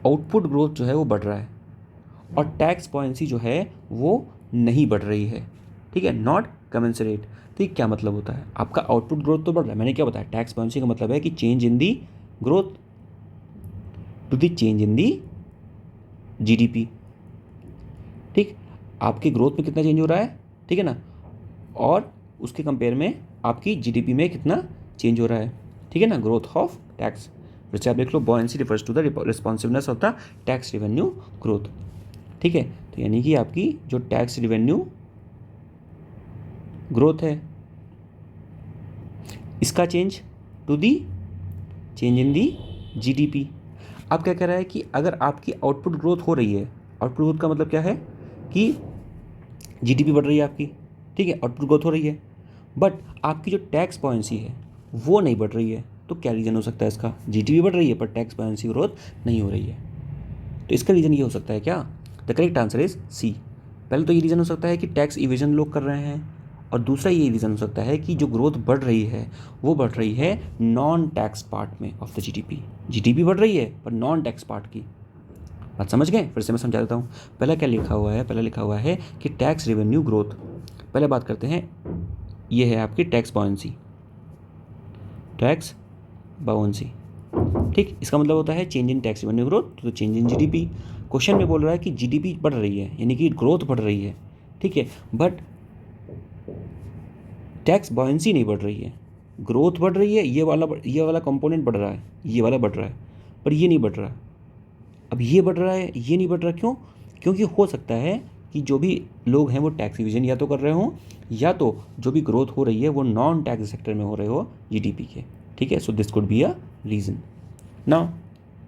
आउटपुट ग्रोथ जो है वो बढ़ रहा है और टैक्स बॉयंसी जो है वो नहीं बढ़ रही है, ठीक है, नॉट कमेंसरेट. तो ये क्या मतलब होता है? आपका आउटपुट ग्रोथ तो बढ़ रहा है, मैंने क्या बताया, टैक्स बॉयंसी का मतलब है कि change in the growth to the change in the GDP. ठीक, आपकी ग्रोथ में कितना चेंज हो रहा है, ठीक है ना, और उसके कंपेयर में आपकी जीडीपी में कितना चेंज हो रहा है, ठीक है ना, ग्रोथ ऑफ टैक्स. वैसे आप देख लो, buoyancy refers to the responsiveness of the tax revenue growth. ठीक है, तो यानी कि आपकी जो टैक्स रेवेन्यू ग्रोथ है, इसका change to the change in the GDP. अब क्या कह रहा है कि अगर आपकी आउटपुट ग्रोथ हो रही है, आउटपुट ग्रोथ का मतलब क्या है कि जीडीपी बढ़ रही है आपकी, ठीक है, आउटपुट ग्रोथ हो रही है, बट आपकी जो टैक्स पॉलिसी है वो नहीं बढ़ रही है, तो क्या रीज़न हो सकता है इसका? जीडीपी बढ़ रही है पर टैक्स पॉलिसी ग्रोथ नहीं हो रही है, तो इसका रीज़न ये हो सकता है क्या? The correct answer is C. पहले तो ये रीज़न हो सकता है कि टैक्स इवेजन लोग कर रहे हैं, और दूसरा ये रीज़न हो सकता है कि जो ग्रोथ बढ़ रही है वो बढ़ रही है नॉन टैक्स पार्ट में ऑफ द जीडीपी। जीडीपी बढ़ रही है पर नॉन टैक्स पार्ट की। बात समझ गए? फिर से मैं समझा देता हूँ। पहला क्या लिखा हुआ है? पहला लिखा हुआ है कि टैक्स रेवेन्यू ग्रोथ। पहले बात करते हैं, ये है आपकी टैक्स बाउंसी, टैक्स बाउंसी, ठीक। इसका मतलब होता है change in tax revenue growth, तो चेंज इन जीडीपी। क्वेश्चन में बोल रहा है कि जीडीपी बढ़ रही है, यानी कि ग्रोथ बढ़ रही है, ठीक है, बट टैक्स बाउंसी नहीं बढ़ रही है। ग्रोथ बढ़ रही है, ये वाला कंपोनेंट बढ़ रहा है, ये वाला बढ़ रहा है, पर ये नहीं बढ़ रहा। अब ये बढ़ रहा है, ये नहीं बढ़ रहा, क्यों? क्योंकि हो सकता है कि जो भी लोग हैं वो टैक्स इवेजन या तो कर रहे हों, या तो जो भी ग्रोथ हो रही है वो नॉन टैक्स सेक्टर में हो रहे हो जीडीपी के, ठीक है। So this could be a reason. Now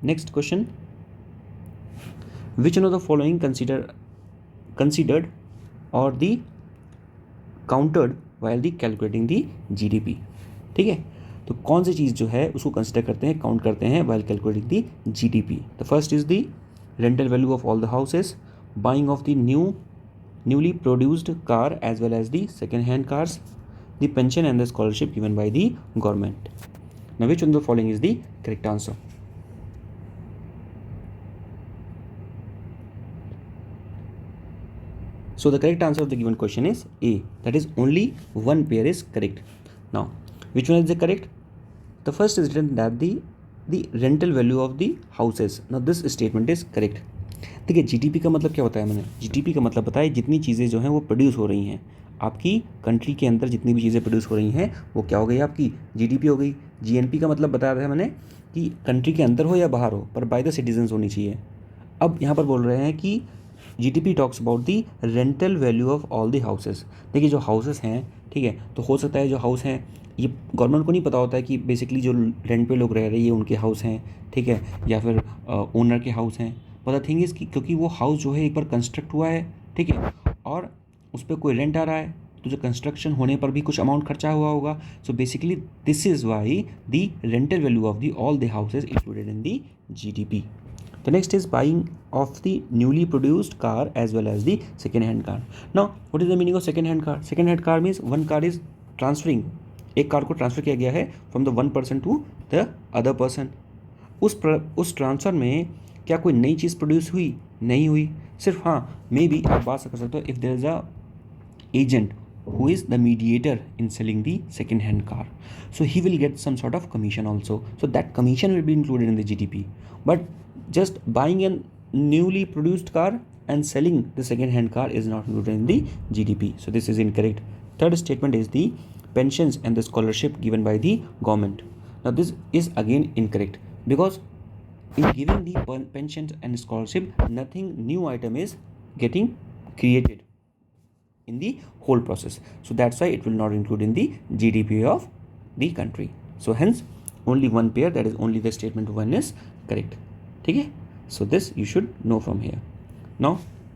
next question, which one of the following considered or the countered while the calculating the GDP, ठीक है। तो कौन सी चीज़ जो है उसको कंसिडर करते हैं, काउंट करते हैं while calculating the GDP? The first is the rental value of all the houses, buying of the newly produced car as well as the second hand cars, the pension and the scholarship given by the government. Now which one of the following is the correct answer? So the correct answer of the given question is A, that is only one pair is correct. Now which one is the correct? The first is written that the rental value of the houses. Now this statement is correct. देखिए GDP का मतलब क्या होता है? मैंने GDP का मतलब बताया, जितनी चीज़ें जो हैं वो प्रोड्यूस हो रही हैं आपकी कंट्री के अंदर, जितनी भी चीज़ें प्रोड्यूस हो रही हैं वो क्या हो गई आपकी जीडीपी हो गई। जीएनपी का मतलब बताया था मैंने कि कंट्री के अंदर हो या बाहर हो पर बाय द सिटीजन्स होनी चाहिए। अब यहाँ पर बोल रहे हैं कि GDP talks about the rental value of all the houses. देखिए जो हाउसेस हैं, ठीक है, तो हो सकता है जो हाउस हैं ये गवर्नमेंट को नहीं पता होता है कि बेसिकली जो रेंट पे लोग रह रहे हैं ये उनके हाउस हैं, ठीक है, या फिर ओनर के हाउस हैं। बट द थिंग इज़ कि क्योंकि वो हाउस जो है एक बार कंस्ट्रक्ट हुआ है, ठीक है, और उस पर कोई रेंट आ रहा है, तो जो कंस्ट्रक्शन होने पर भी कुछ अमाउंट खर्चा हुआ होगा। So basically this is why the rental value of the all the houses included in the GDP. The next is buying of the newly produced car as well as the second hand car. Now what is the meaning of second hand car? Second hand car means one car is transferring, एक car को transfer किया गया है from the one person to the other person. उस transfer में क्या कोई नई चीज़ प्रोड्यूस हुई? नहीं हुई। सिर्फ हाँ मे बी आप बात कर सकते हो if there is a agent who is the mediator in selling the second hand car, so he will get some sort of commission also, so that commission will be included in the GDP. But just buying a newly produced car and selling the second hand car is not included in the GDP, so this is incorrect. Third statement is the pensions and the scholarship given by the government. Now this is again incorrect, because in giving the pensions and scholarship nothing new item is getting created in the whole process, so that's why it will not include in the GDP of the country. So hence only one pair, that is only the statement one is correct, ठीक है। So this you should know from here. Now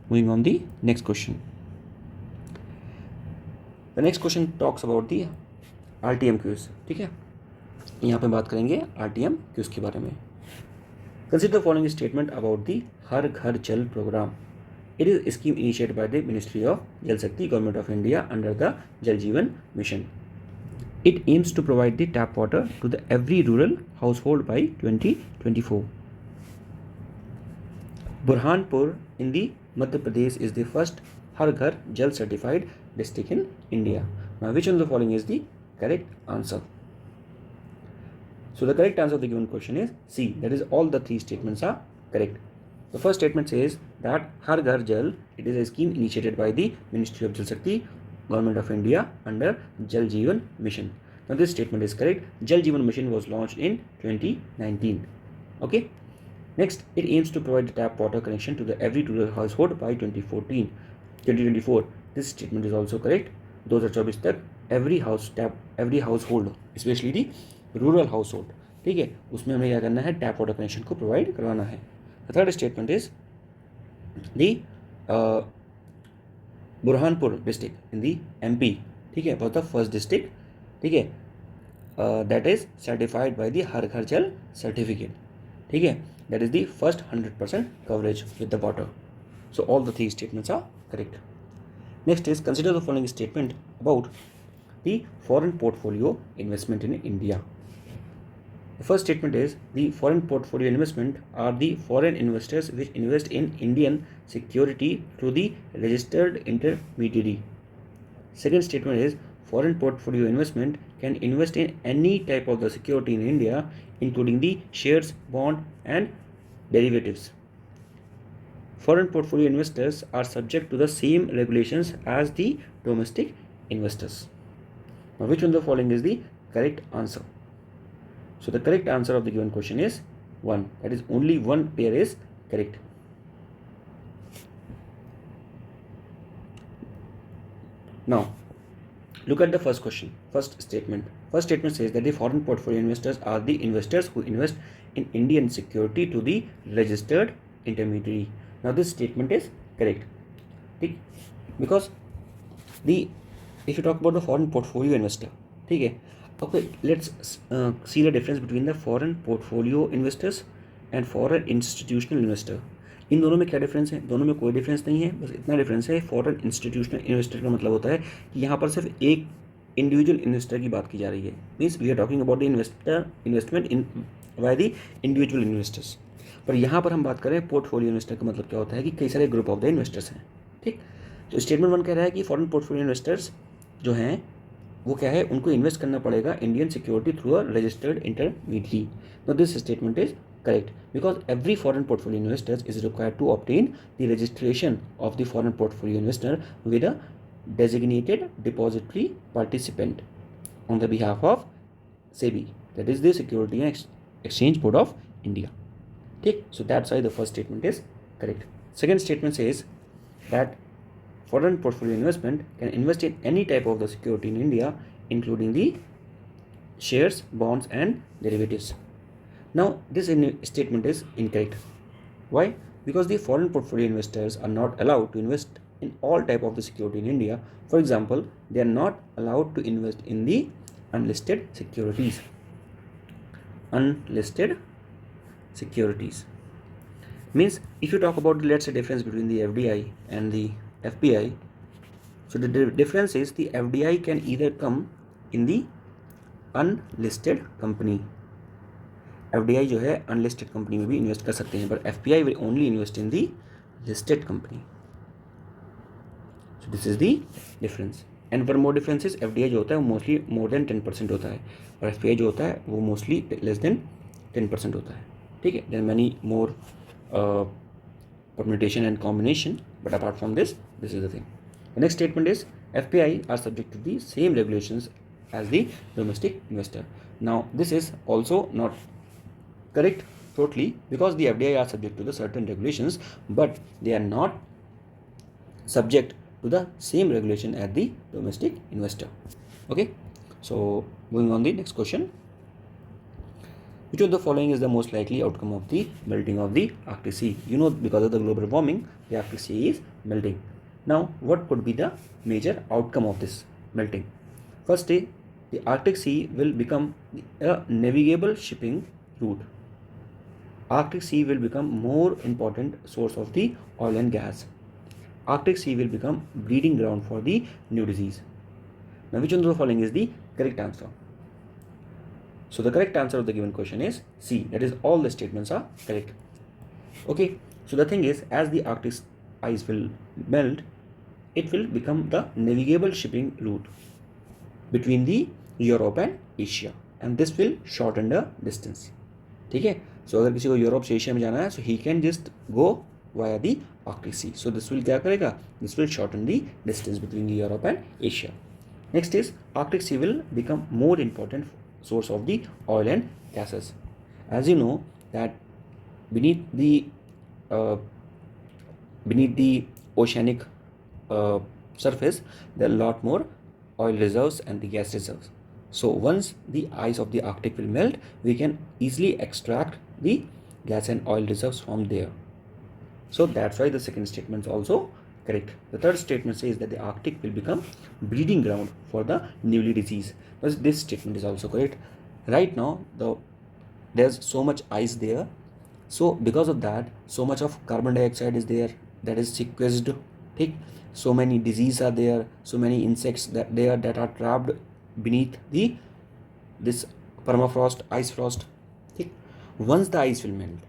moving on the next question. The next question talks about the RTM quiz, ठीक है। यहाँ पे बात करेंगे RTM quiz के बारे में। Consider the following statement about the हर घर जल programme. It is a scheme initiated by the Ministry of Jal Shakti, Government of India under the Jal Jeevan Mission. It aims to provide the tap water to the every rural household by 2024. Burhanpur in the Madhya Pradesh is the first Har Ghar Jal certified district in India. Now which one of the following is the correct answer? So the correct answer of the given question is C, that is all the three statements are correct. The first statement says that Har Ghar Jal, it is a scheme initiated by the Ministry of Jal Shakti, Government of India under Jal Jeevan Mission. Now this statement is correct. Jal Jeevan Mission was launched in 2019. Okay. Next, it aims to provide the tap water connection to the every rural household by 2024. This statement is also correct. 2024 तक every household especially the rural household, ठीक है, उसमें हमें क्या करना है, tap water connection को provide करवाना है। Third statement is the Burhanpur district in the MP, ठीक है, वॉज द फर्स्ट डिस्ट्रिक्ट, ठीक है, that is certified by the Har Ghar Jal certificate, ठीक है, that is the first 100% coverage with the water. So all the three statements are correct. Next is consider the following statement about the foreign portfolio investment in India. The first statement is the foreign portfolio investment are the foreign investors which invest in Indian security through the registered intermediary. Second statement is foreign portfolio investment can invest in any type of the security in India including the shares, bond and derivatives. Foreign portfolio investors are subject to the same regulations as the domestic investors. Now, which one of the following is the correct answer? So, the correct answer of the given question is 1. That is, only one pair is correct. Now, look at the first question, first statement. First statement says that the foreign portfolio investors are the investors who invest in Indian security to the registered intermediary. Now this statement is correct, because if you talk about the foreign portfolio investor, ठीक है, okay, let's see the difference between the foreign portfolio investors and foreign institutional investor. इन दोनों में क्या difference है? दोनों में कोई difference नहीं है, बस इतना डिफरेंस है, फॉरेन इंस्टीट्यूशनल इन्वेस्टर का मतलब होता है कि यहाँ पर सिर्फ एक इंडिविजुअल इन्वेस्टर की बात की जा रही है, means we are talking about the investment in by the individual investors. पर यहाँ पर हम बात करें पोर्टफोलियो इन्वेस्टर का मतलब क्या होता है कि कई सारे ग्रुप ऑफ द इन्वेस्टर्स हैं, ठीक. तो स्टेटमेंट 1 कह रहा है कि फॉरेन पोर्टफोलियो इन्वेस्टर्स जो हैं वो क्या है, उनको इन्वेस्ट करना पड़ेगा Indian security through a registered intermediary. No this statement is correct because every foreign portfolio investors is required to obtain the registration of the foreign portfolio investor with a designated depository participant on the behalf of SEBI, that is the Security and Exchange Board of India. Okay, so that's why the first statement is correct. Second statement says that foreign portfolio investment can invest in any type of the security in India including the shares, bonds and derivatives. Now this statement is incorrect. Why? Because the foreign portfolio investors are not allowed to invest in all type of the security in India. For example, they are not allowed to invest in the unlisted securities. Unlisted securities means if you talk about the, let's say, difference between the FDI and the FPI, so the difference is the FDI can either come in the unlisted company. FDI जो है unlisted company में भी invest कर सकते हैं, पर FPI will only invest in the listed company. So this is the difference. And one more difference is FDI जो होता है वो मोस्टली मोर देन 10% होता है, और FPI जो होता है वो मोस्टली लेस देन 10% होता है, ठीक है. There are many more permutation and combination, but apart from this is the thing. The next statement is FPI are subject to the same regulations as the domestic investor. Now this is also not correct totally because the FDI are subject to the certain regulations, but they are not subject to the same regulation as the domestic investor. Okay, so moving on the next question. Which of the following is the most likely outcome of the melting of the Arctic Sea? You know, because of the global warming, the Arctic Sea is melting. Now, what could be the major outcome of this melting? First, the Arctic Sea will become a navigable shipping route. Arctic Sea will become more important source of the oil and gas. Arctic Sea will become breeding ground for the new disease. Now, which one of the following is the correct answer? So the correct answer of the given question is C. That is, all the statements are correct. Okay. So the thing is, as the Arctic ice will melt, it will become the navigable shipping route between the Europe and Asia, and this will shorten the distance. ठीक है. So अगर किसी को Europe से Asia में जाना है, so he can just go via the Arctic Sea. So this will क्या करेगा? This will shorten the distance between Europe and Asia. Next is, Arctic Sea will become more important source of the oil and gases. As you know that beneath the oceanic surface, there are a lot more oil reserves and the gas reserves. So once the ice of the Arctic will melt, we can easily extract the gas and oil reserves from there. So that's why the second statement is also correct. The third statement says that the Arctic will become breeding ground for the newly disease. But this statement is also correct. Right now, there's so much ice there. So because of that, so much of carbon dioxide is there that is sequestered. So many diseases are there. So many insects that are trapped beneath this permafrost, ice frost. Once the ice will melt,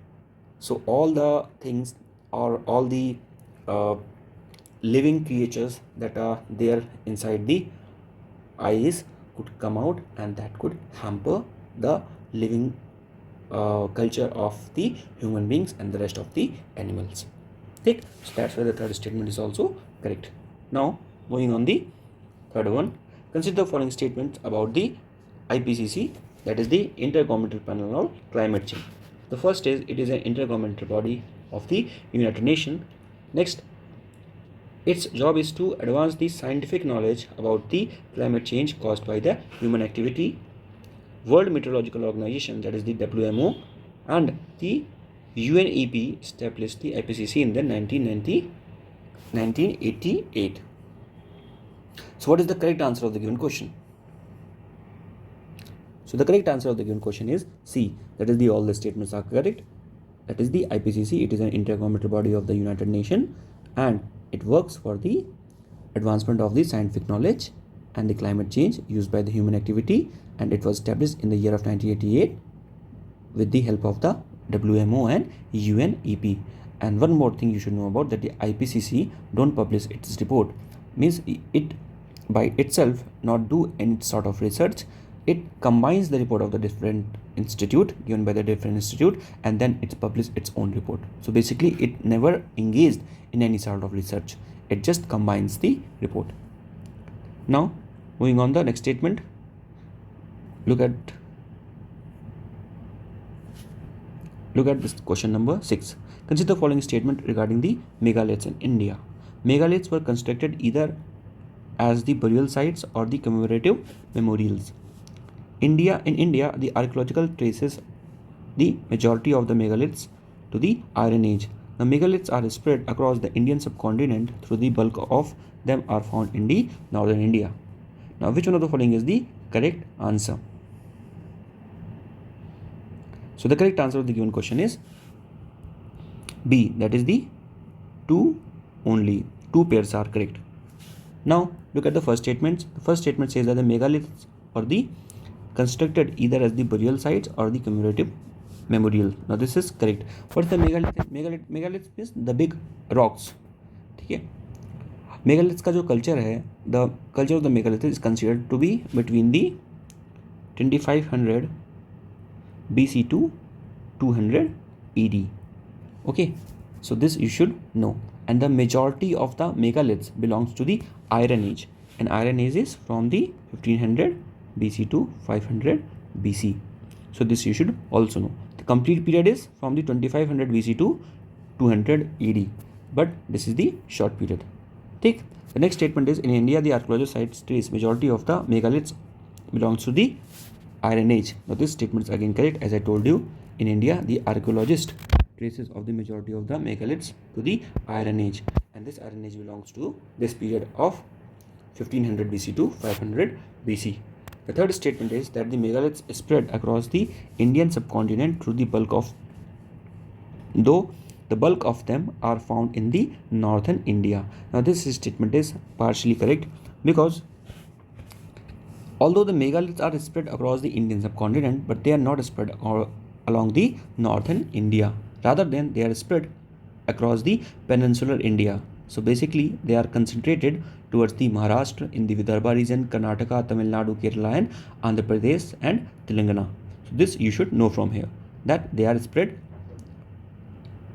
so all the things or all the living creatures that are there inside the ice could come out, and that could hamper the living culture of the human beings and the rest of the animals. So that's why the third statement is also correct. Now moving on the third one, consider the following statements about the IPCC, that is the Intergovernmental Panel on Climate Change. The first is, it is an intergovernmental body of the United Nations. Next, its job is to advance the scientific knowledge about the climate change caused by the human activity. World Meteorological Organization, that is the WMO, and the UNEP established the IPCC in the 1988. So what is the correct answer of the given question? So the correct answer of the given question is C. That is all the statements are correct. That is the IPCC. It is an intergovernmental body of the United Nations, and it works for the advancement of the scientific knowledge and the climate change used by the human activity, and it was established in the year of 1988 with the help of the WMO and UNEP. And one more thing you should know about that, the IPCC don't publish its report, means it by itself not do any sort of research. It combines the report of the different institute given by the different institute, and then it publishes its own report. So basically it never engaged in any sort of research. It just combines the report. Now moving on the next statement, look at this question number 6. Consider the following statement regarding the megaliths in India. Megaliths were constructed either as the burial sites or the commemorative memorials. In India, the archaeological traces the majority of the megaliths to the Iron Age. The megaliths are spread across the Indian subcontinent, through the bulk of them are found in the northern India. Now, which one of the following is the correct answer? So the correct answer of the given question is B. That is the 2 only. 2 pairs are correct. Now look at the first statement. The first statement says that the megaliths are the constructed either as the burial sites or the commemorative memorial. Now this is correct. What is the megalith? Megalith is the big rocks. ठीक है. Megaliths का जो culture है, the culture of the megalith is considered to be between the 2500 BC to 200 ED. Okay, so this you should know. And the majority of the megaliths belongs to the Iron Age, and Iron Age is from the 1500 BC to 500 BC. So this you should also know. The complete period is from the 2500 BC to 200 ED, but this is the short period. Take the next statement is, in India the archaeological sites trace majority of the megaliths belongs to the Iron Age. Now this statement is again correct. As I told you, in India the archaeologist traces of the majority of the megaliths to the Iron Age, and this Iron Age belongs to this period of 1500 BC to 500 BC. The third statement is that the megaliths spread across the Indian subcontinent through the bulk of, though the bulk of them are found in the northern India. Now this statement is partially correct, because although the megaliths are spread across the Indian subcontinent, but they are not spread along the northern India. Rather than they are spread across the peninsular India. So basically they are concentrated towards the Maharashtra, in the Vidarbha region, Karnataka, Tamil Nadu, Kerala and Andhra Pradesh and Telangana. So this you should know from here, that they are spread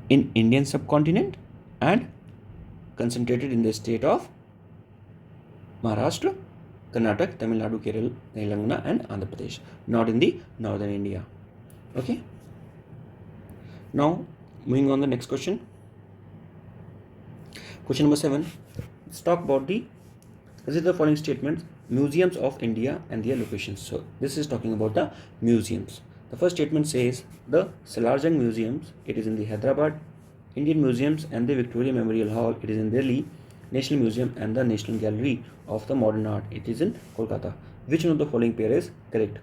in Indian subcontinent and concentrated in the state of Maharashtra, Karnataka, Tamil Nadu, Kerala, Telangana and Andhra Pradesh, not in the northern India. Okay. Now moving on the next question. Question number 7. Let's talk about consider the following statements museums of India and their locations. So this is talking about the museums. The first statement says the Salarjung Museums, it is in the Hyderabad. Indian Museums and the Victoria Memorial Hall, it is in Delhi. National Museum and the National Gallery of the Modern Art, it is in Kolkata. Which one of the following pair is correct?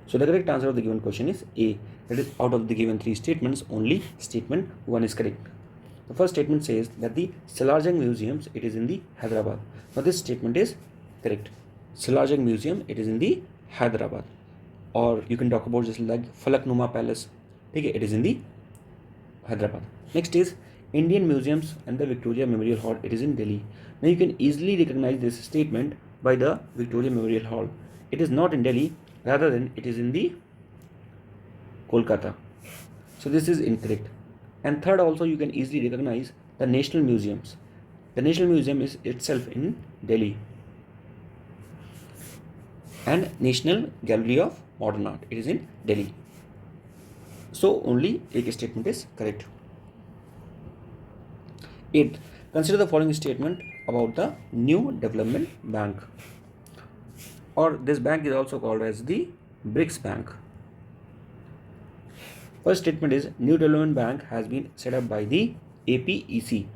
So the correct answer of the given question is A. That is, out of the given three statements, only statement 1 is correct. The first statement says that the Salarjung Museums, it is in the Hyderabad. Now this statement is correct. Salarjung Museum, it is in the Hyderabad. Or you can talk about just like Falaknuma Palace. Okay, it is in the Hyderabad. Next is Indian Museums and the Victoria Memorial Hall, it is in Delhi. Now you can easily recognize this statement by the Victoria Memorial Hall. It is not in Delhi, rather than it is in the Kolkata. So this is incorrect. And third, also you can easily recognize the National Museums. The National Museum is itself in Delhi. And National Gallery of Modern Art, it is in Delhi. So only A statement is correct. 8th, consider the following statement about the New Development Bank, or this bank is also called as the BRICS Bank. First statement is New Development Bank has been set up by the APEC.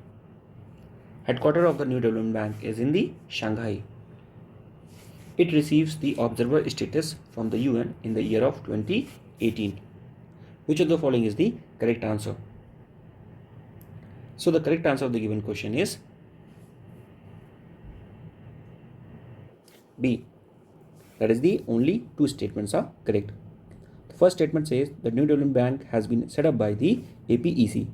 Headquarters of the New Development Bank is in the Shanghai. It receives the observer status from the UN in the year of 2018. Which of the following is the correct answer? So the correct answer of the given question is B. That is, the only two statements are correct. The first statement says the New Development Bank has been set up by the APEC.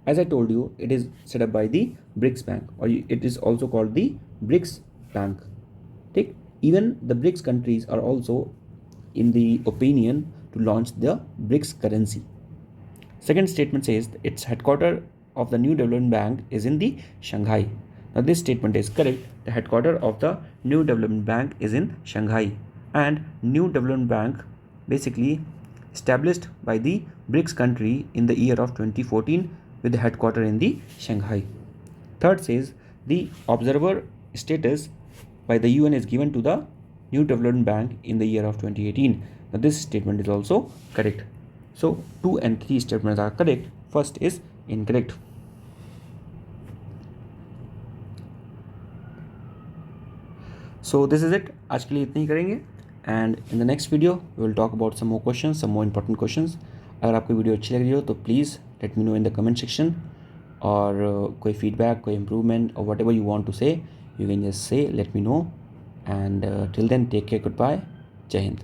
As I told you, it is set up by the BRICS Bank, or it is also called the BRICS Bank. Take, even the BRICS countries are also in the opinion to launch the BRICS currency. Second statement says its headquarters of the New Development Bank is in the Shanghai. Now this statement is correct. The headquarters of the New Development Bank is in Shanghai, and New Development Bank basically established by the BRICS country in the year of 2014 with the headquarters in the Shanghai. Third says the observer status by the UN is given to the New Development Bank in the year of 2018. Now this statement is also correct. So 2 and 3 statements are correct. First is incorrect. So this is it. आज के लिए इतना ही करेंगे, and in the next video we will talk about some more questions, some more important questions. अगर आपको video अच्छी लग रही हो तो please let me know in the comment section, और कोई feedback, कोई improvement or whatever you want to say, you can just say, let me know, and till then take care, goodbye, जय हिंद.